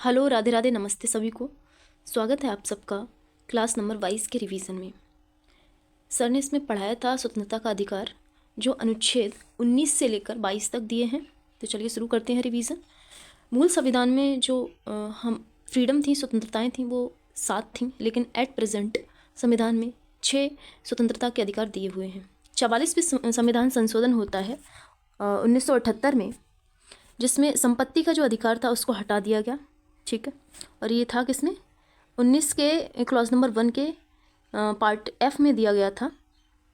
Hello, Radhe Radhe, नमस्ते सभी को। स्वागत है आप सबका क्लास नंबर 22 के रिवीजन में। सर ने इसमें पढ़ाया था स्वतंत्रता का अधिकार, जो अनुच्छेद 19 से लेकर 22 तक दिए हैं। तो चलिए शुरू करते हैं रिवीजन। मूल संविधान में जो हम फ्रीडम थी, स्वतंत्रताएं थीं, वो 7 थीं, लेकिन एट प्रेजेंट संविधान में 6 स्वतंत्रता के अधिकार दिए हुए हैं। 44वें संविधान संशोधन होता है 1978 में, जिसमें संपत्ति का जो अधिकार था उसको हटा दिया गया। ठीक है, और ये था किसने? 19 के क्लॉज नंबर 1 के पार्ट एफ में दिया गया था,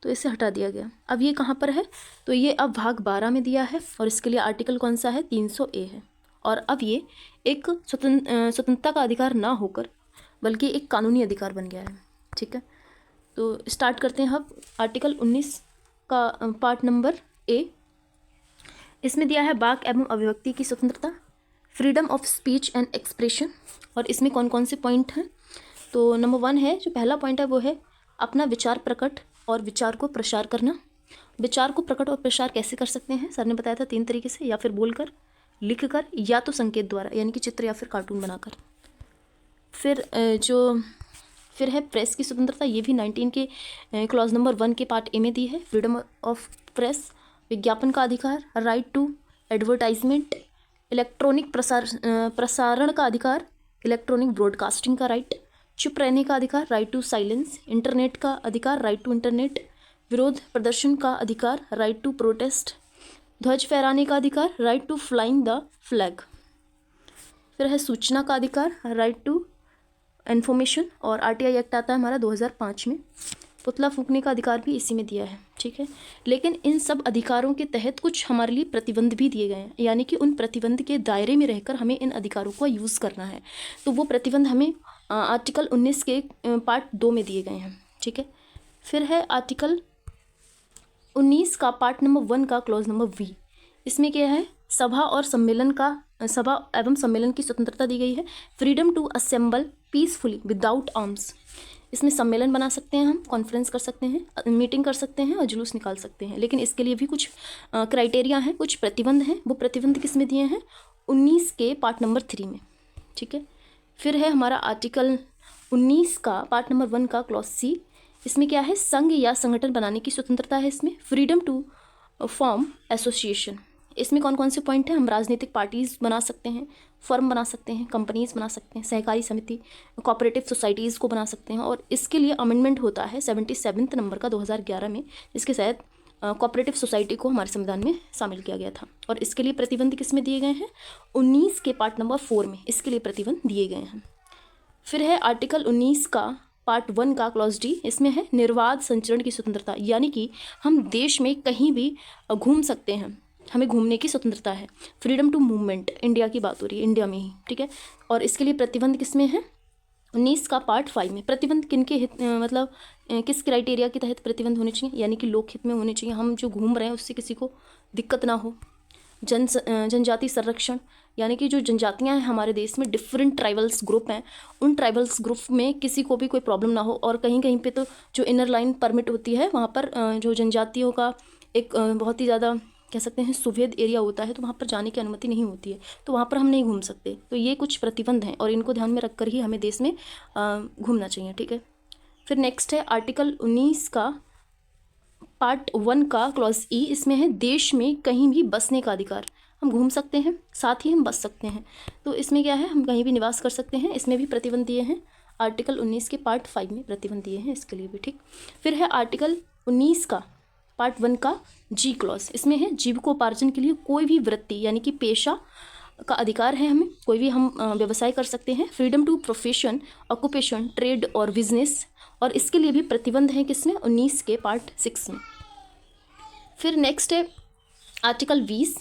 तो इसे हटा दिया गया। अब ये कहाँ पर है? तो ये अब भाग 12 में दिया है, और इसके लिए आर्टिकल कौन सा है? 300A है। और अब ये एक स्वतंत्रता का अधिकार ना होकर बल्कि एक कानूनी अधिकार बन गया है। ठीक है, तो स्टार्ट करते हैं अब आर्टिकल 19 का पार्ट नंबर ए। इसमें दिया है वाक एवं अभिव्यक्ति की स्वतंत्रता, freedom of speech and expression. और इसमें कौन कौन से पॉइंट हैं? तो नंबर 1 है, जो पहला पॉइंट है वो है अपना विचार प्रकट और विचार को प्रसार करना। विचार को प्रकट और प्रसार कैसे कर सकते हैं? सर ने बताया था 3 तरीके से, या फिर बोलकर, लिखकर, या तो संकेत द्वारा, यानी कि चित्र या फिर कार्टून बनाकर। फिर है प्रेस की स्वतंत्रता। ये भी 19 के क्लॉज नंबर 1 के पार्ट ए में दी है। फ्रीडम ऑफ प्रेस, विज्ञापन का अधिकार, राइट टू एडवर्टाइजमेंट, इलेक्ट्रॉनिक प्रसारण का अधिकार, इलेक्ट्रॉनिक ब्रॉडकास्टिंग का राइट, चुप रहने का अधिकार, राइट टू साइलेंस, इंटरनेट का अधिकार, राइट टू इंटरनेट, विरोध प्रदर्शन का अधिकार, राइट टू प्रोटेस्ट, ध्वज फहराने का अधिकार, right to flying the flag. फिर है सूचना का अधिकार, राइट टू इन्फॉर्मेशन, और आरटीआई एक्ट आता है हमारा 2005 में। पुतला फूंकने का अधिकार भी इसी में दिया है। ठीक है, लेकिन इन सब अधिकारों के तहत कुछ हमारे लिए प्रतिबंध भी दिए गए हैं, यानी कि उन प्रतिबंध के दायरे में रहकर हमें इन अधिकारों का यूज़ करना है। तो वो प्रतिबंध हमें आर्टिकल 19 के पार्ट 2 में दिए गए हैं। ठीक है, फिर है आर्टिकल 19 का पार्ट नंबर 1 का क्लॉज नंबर वी। इसमें क्या है? सभा एवं सम्मेलन की स्वतंत्रता दी गई है। Freedom to assemble peacefully without arms. इसमें सम्मेलन बना सकते हैं, हम कॉन्फ्रेंस कर सकते हैं, मीटिंग कर सकते हैं और जुलूस निकाल सकते हैं, लेकिन इसके लिए भी कुछ क्राइटेरिया हैं, कुछ प्रतिबंध हैं। वो प्रतिबंध किस में दिए हैं? 19 के पार्ट नंबर 3 में। ठीक है, फिर है हमारा आर्टिकल 19 का पार्ट नंबर 1 का क्लॉज सी। इसमें क्या है? संघ या संगठन बनाने की स्वतंत्रता है। इसमें फ्रीडम टू फॉर्म एसोसिएशन। इसमें कौन कौन से पॉइंट हैं? हम राजनीतिक पार्टीज़ बना सकते हैं, फर्म बना सकते हैं, कंपनीज़ बना सकते हैं, सहकारी समिति, कोऑपरेटिव सोसाइटीज़ को बना सकते हैं। और इसके लिए अमेंडमेंट होता है 77 नंबर का 2011 में, जिसके तहत कोऑपरेटिव सोसाइटी को हमारे संविधान में शामिल किया गया था। और इसके लिए प्रतिबंध किस में दिए गए हैं? 19 के पार्ट नंबर 4 में इसके लिए प्रतिबंध दिए गए हैं। फिर है आर्टिकल 19 का पार्ट 1 का क्लॉज डी। इसमें है निर्बाध संचरण की स्वतंत्रता, यानी कि हम देश में कहीं भी घूम सकते हैं, हमें घूमने की स्वतंत्रता है। फ्रीडम टू मूवमेंट, इंडिया की बात हो रही है, इंडिया में ही। ठीक है, और इसके लिए प्रतिबंध किस में है? 19 का पार्ट 5 में। प्रतिबंध किनके हित किस क्राइटेरिया के तहत प्रतिबंध होने चाहिए? यानी कि लोक हित में होने चाहिए, हम जो घूम रहे हैं उससे किसी को दिक्कत ना हो। जनजाति संरक्षण, यानी कि जो जनजातियां हैं हमारे देश में, डिफरेंट ट्राइबल्स ग्रुप हैं, उन ट्राइबल्स ग्रुप में किसी को भी कोई प्रॉब्लम ना हो। और कहीं कहीं पे तो जो इनर लाइन परमिट होती है, वहाँ पर जो जनजातियों का एक बहुत ही ज़्यादा कह सकते हैं सुभेद एरिया होता है, तो वहाँ पर जाने की अनुमति नहीं होती है, तो वहाँ पर हम नहीं घूम सकते। तो ये कुछ प्रतिबंध हैं और इनको ध्यान में रखकर ही हमें देश में घूमना चाहिए। ठीक है, फिर नेक्स्ट है आर्टिकल 19 का पार्ट 1 का क्लॉज ई। इसमें है देश में कहीं भी बसने का अधिकार। हम घूम सकते हैं, साथ ही हम बस सकते हैं। तो इसमें क्या है? हम कहीं भी निवास कर सकते हैं। इसमें भी प्रतिबंध दिए हैं, आर्टिकल 19 के पार्ट 5 में प्रतिबंध दिए हैं इसके लिए भी। ठीक, फिर है आर्टिकल 19 का पार्ट 1 का जी क्लॉज। इसमें है जीविकोपार्जन के लिए कोई भी वृत्ति यानी कि पेशा का अधिकार है, हमें कोई भी हम व्यवसाय कर सकते हैं। Freedom to profession, occupation, trade और बिजनेस, और इसके लिए भी प्रतिबंध है किसमें? 19 के पार्ट 6 में। फिर नेक्स्ट है आर्टिकल 20।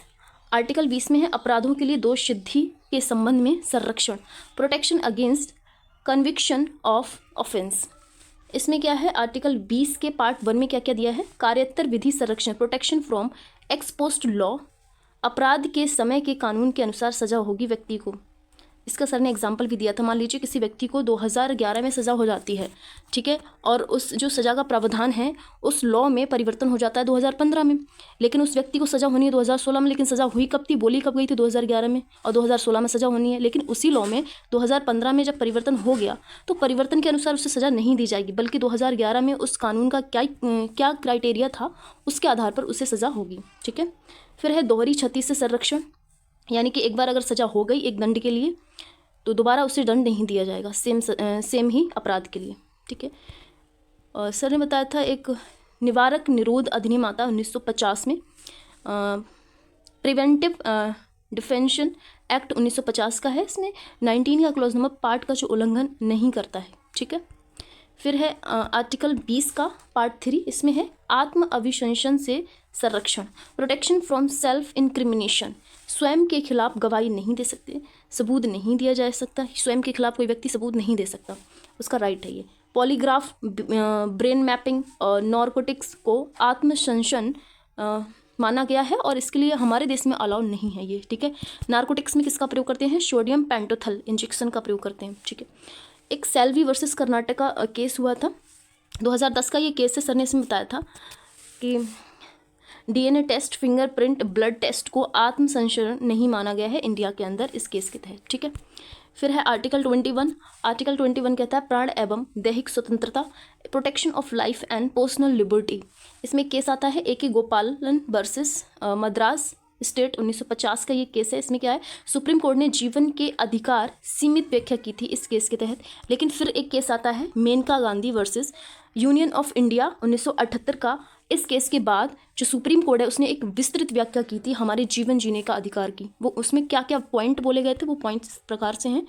आर्टिकल 20 में है अपराधों के लिए दोष सिद्धि के संबंध में संरक्षण, protection against conviction of offence. इसमें क्या है? आर्टिकल 20 के पार्ट 1 में क्या क्या दिया है? कार्योत्तर विधि संरक्षण, protection from x post law, अपराध के समय के कानून के अनुसार सजा होगी व्यक्ति को। इसका सर ने एग्जाम्पल भी दिया था। मान लीजिए किसी व्यक्ति को 2011 में सज़ा हो जाती है, ठीक है, और उस जो सज़ा का प्रावधान है उस लॉ में परिवर्तन हो जाता है 2015 में, लेकिन उस व्यक्ति को सज़ा होनी है 2016 में, लेकिन सज़ा हुई कब थी, बोली कब गई थी 2011 में, और 2016 में सज़ा होनी है। लेकिन उसी लॉ में 2015 में जब परिवर्तन हो गया तो परिवर्तन के अनुसार उसे सज़ा नहीं दी जाएगी, बल्कि 2011 में उस कानून का क्या क्राइटेरिया था उसके आधार पर उसे सज़ा होगी, ठीक है। फिर है दोहरी क्षति से संरक्षण, यानी कि एक बार अगर सज़ा हो गई एक दंड के लिए तो दोबारा उसे दंड नहीं दिया जाएगा सेम ही अपराध के लिए, ठीक है। और सर ने बताया था एक निवारक निरोध अधिनियम आता 1950 में, प्रिवेंटिव डिफेंशन एक्ट 1950 का है। इसमें 19 का क्लॉज नंबर पार्ट का जो उल्लंघन नहीं करता है, ठीक है। फिर है आर्टिकल 20 का पार्ट 3, इसमें है आत्म अभिशंसन से संरक्षण, प्रोटेक्शन फ्रॉम सेल्फ इंक्रिमिनेशन, स्वयं के खिलाफ गवाही नहीं दे सकते, सबूत नहीं दिया जा सकता, स्वयं के खिलाफ कोई व्यक्ति सबूत नहीं दे सकता, उसका राइट है ये। पॉलीग्राफ, ब्रेन मैपिंग और नारकोटिक्स को आत्मशंसन माना गया है और इसके लिए हमारे देश में अलाउ नहीं है ये, ठीक है। नारकोटिक्स में किसका प्रयोग करते हैं, सोडियम पेंटोथल इंजेक्शन का प्रयोग करते हैं, ठीक है। एक सेल्वी वर्सेस कर्नाटका केस हुआ था 2010 का ये केस है। सर ने इसमें बताया था कि DNA test, fingerprint, blood test को आत्मसंशोधन नहीं माना गया है इंडिया के अंदर इस केस के तहत, ठीक है। फिर है आर्टिकल 21। आर्टिकल 21 कहता है प्राण एवं दैहिक स्वतंत्रता, protection of life and personal liberty. इसमें केस आता है A.K. गोपालन वर्सेस मद्रास स्टेट 1950 का ये केस है। इसमें क्या है, सुप्रीम कोर्ट ने जीवन के अधिकार सीमित व्याख्या की थी इस केस के तहत। लेकिन फिर एक केस आता है Maneka Gandhi versus union of India 1978 का। इस केस के बाद जो सुप्रीम कोर्ट है उसने एक विस्तृत व्याख्या की थी हमारे जीवन जीने का अधिकार की। वो उसमें क्या क्या पॉइंट बोले गए थे, वो पॉइंट्स इस प्रकार से हैं।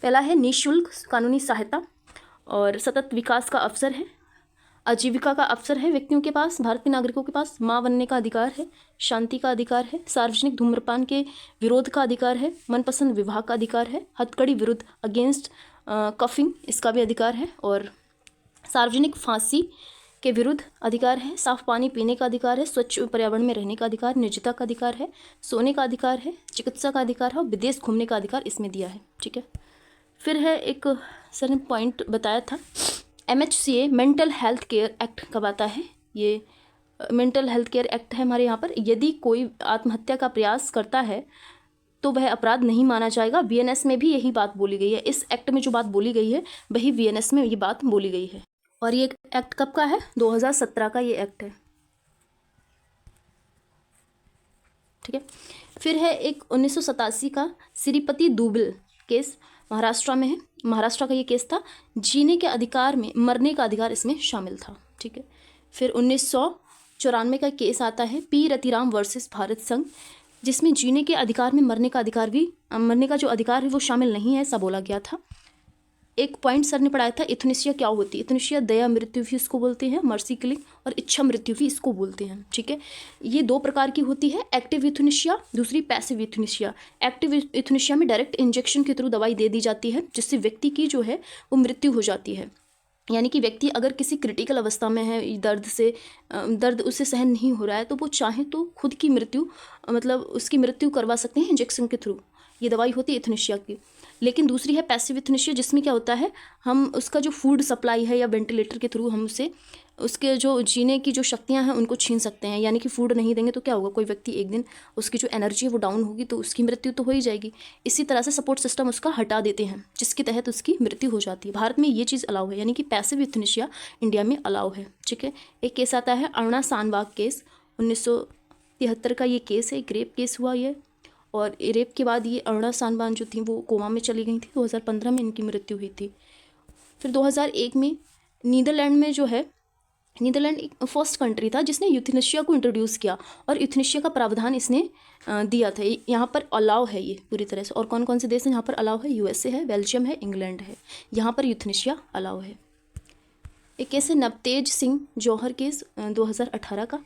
पहला है निःशुल्क कानूनी सहायता और सतत विकास का अवसर है, आजीविका का अवसर है व्यक्तियों के पास, भारतीय नागरिकों के पास, माँ बनने का अधिकार है, शांति का अधिकार है, सार्वजनिक धूम्रपान के विरोध का अधिकार है, मनपसंद विवाह का अधिकार है, हथकड़ी विरुद्ध अगेंस्ट कफिंग इसका भी अधिकार है, और सार्वजनिक फांसी के विरुद्ध अधिकार है, साफ पानी पीने का अधिकार है, स्वच्छ पर्यावरण में रहने का अधिकार, निर्जता का अधिकार है, सोने का अधिकार है, चिकित्सा का अधिकार है और विदेश घूमने का अधिकार इसमें दिया है, ठीक है। फिर है एक सर ने पॉइंट बताया था MHCA mental health care act कब आता है। ये मेंटल हेल्थ केयर एक्ट है हमारे यहाँ पर। यदि कोई आत्महत्या का प्रयास करता है तो वह अपराध नहीं माना जाएगा। VNS में भी यही बात बोली गई है। इस एक्ट में जो बात बोली गई है वही VNS में ये बात बोली गई है। और ये एक्ट कब का है, 2017 का ये एक्ट है, ठीक है। फिर है एक 1987 का श्रीपति दुबल केस, महाराष्ट्र में है। महाराष्ट्र का ये केस था, जीने के अधिकार में मरने का अधिकार इसमें शामिल था, ठीक है। फिर 1994 का केस आता है P. रतिराम वर्सेस भारत संघ, जिसमें जीने के अधिकार में मरने का जो अधिकार है वो शामिल नहीं है ऐसा बोला गया था। एक पॉइंट सर ने पढ़ाया था इथनेशिया क्या होती है। इथनेशिया दया मृत्यु भी इसको बोलते हैं, मर्सी किलिंग, और इच्छा मृत्यु भी इसको बोलते हैं, ठीक है। ये दो प्रकार की होती है, एक्टिव इथनेशिया, दूसरी पैसिव इथनेशिया। एक्टिव इथनेशिया में डायरेक्ट इंजेक्शन के थ्रू दवाई दे दी जाती है जिससे व्यक्ति की जो है वो मृत्यु हो जाती है। यानी कि व्यक्ति अगर किसी क्रिटिकल अवस्था में है, दर्द उससे सहन नहीं हो रहा है, तो वो चाहे तो खुद की मृत्यु उसकी मृत्यु करवा सकते हैं इंजेक्शन के थ्रू। ये दवाई होती है इथनेशिया की। लेकिन दूसरी है पैसिव इथनेशिया, जिसमें क्या होता है, हम उसका जो फूड सप्लाई है या वेंटिलेटर के थ्रू हम उसके जो जीने की जो शक्तियां हैं उनको छीन सकते हैं। यानी कि फूड नहीं देंगे तो क्या होगा, कोई व्यक्ति एक दिन उसकी जो एनर्जी है वो डाउन होगी तो उसकी मृत्यु तो हो ही जाएगी। इसी तरह से सपोर्ट सिस्टम उसका हटा देते हैं जिसके तहत उसकी मृत्यु हो जाती है। भारत में ये चीज़ अलाउ है, यानी कि पैसिव इथनेशिया इंडिया में अलाउ है, ठीक है। एक केस आता है अरुणा सानबाग केस, 1973 का ये केस है, एक रेप केस हुआ ये, और रेप के बाद ये अरुणा सानबाग जो थी वो कोमा में चली गई थी। 2015 में इनकी मृत्यु हुई थी। फिर 2001 में नीदरलैंड में जो है, नीदरलैंड एक फर्स्ट कंट्री था जिसने यूथनेशिया को इंट्रोड्यूस किया और यूथनेशिया का प्रावधान इसने दिया था। यहाँ पर अलाउ है ये पूरी तरह से। और कौन कौन से देश हैं यहाँ पर अलाउ है, USA है, बेल्जियम है, इंग्लैंड है, यहाँ पर यूथनेशिया अलाउ है। एक केस है नवतेज सिंह जौहर केस 2018 का।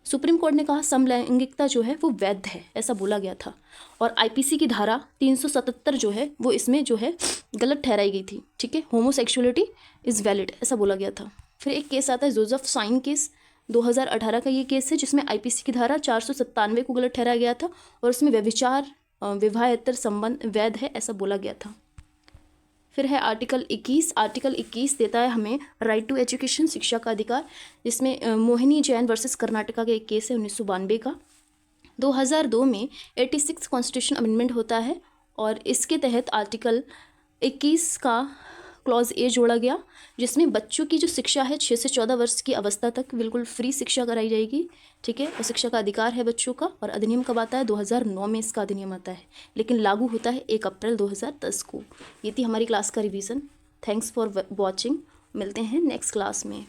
सुप्रीम कोर्ट ने कहा समलैंगिकता जो है वो वैध है, ऐसा बोला गया था। और IPC की धारा 377 जो है वो इसमें जो है गलत ठहराई गई थी, ठीक है। होमोसेक्सुअलिटी इज़ वैलिड ऐसा बोला गया था। फिर एक केस आता है जोसेफ साइन केस, 2018 का ये केस है जिसमें IPC की धारा 497 को गलत ठहराया गया था और उसमें व्यभिचार विवाहेतर संबंध वैध है, ऐसा बोला गया था। फिर है आर्टिकल 21। आर्टिकल 21 देता है हमें राइट टू एजुकेशन, शिक्षा का अधिकार, जिसमें मोहिनी जैन वर्सेस कर्नाटका का एक केस है 1992 का। 2002 में 86 कॉन्स्टिट्यूशन अमेंडमेंट होता है और इसके तहत आर्टिकल 21 का क्लॉज ए जोड़ा गया, जिसमें बच्चों की जो शिक्षा है 6 से 14 वर्ष की अवस्था तक बिल्कुल फ्री शिक्षा कराई जाएगी, ठीक है। और शिक्षा का अधिकार है बच्चों का। और अधिनियम कब आता है? 2009 में इसका अधिनियम आता है, लेकिन लागू होता है 1 अप्रैल 2010 को। ये थी हमारी क्लास का रिवीजन। Thanks for watching. मिलते हैं नेक्स्ट क्लास में।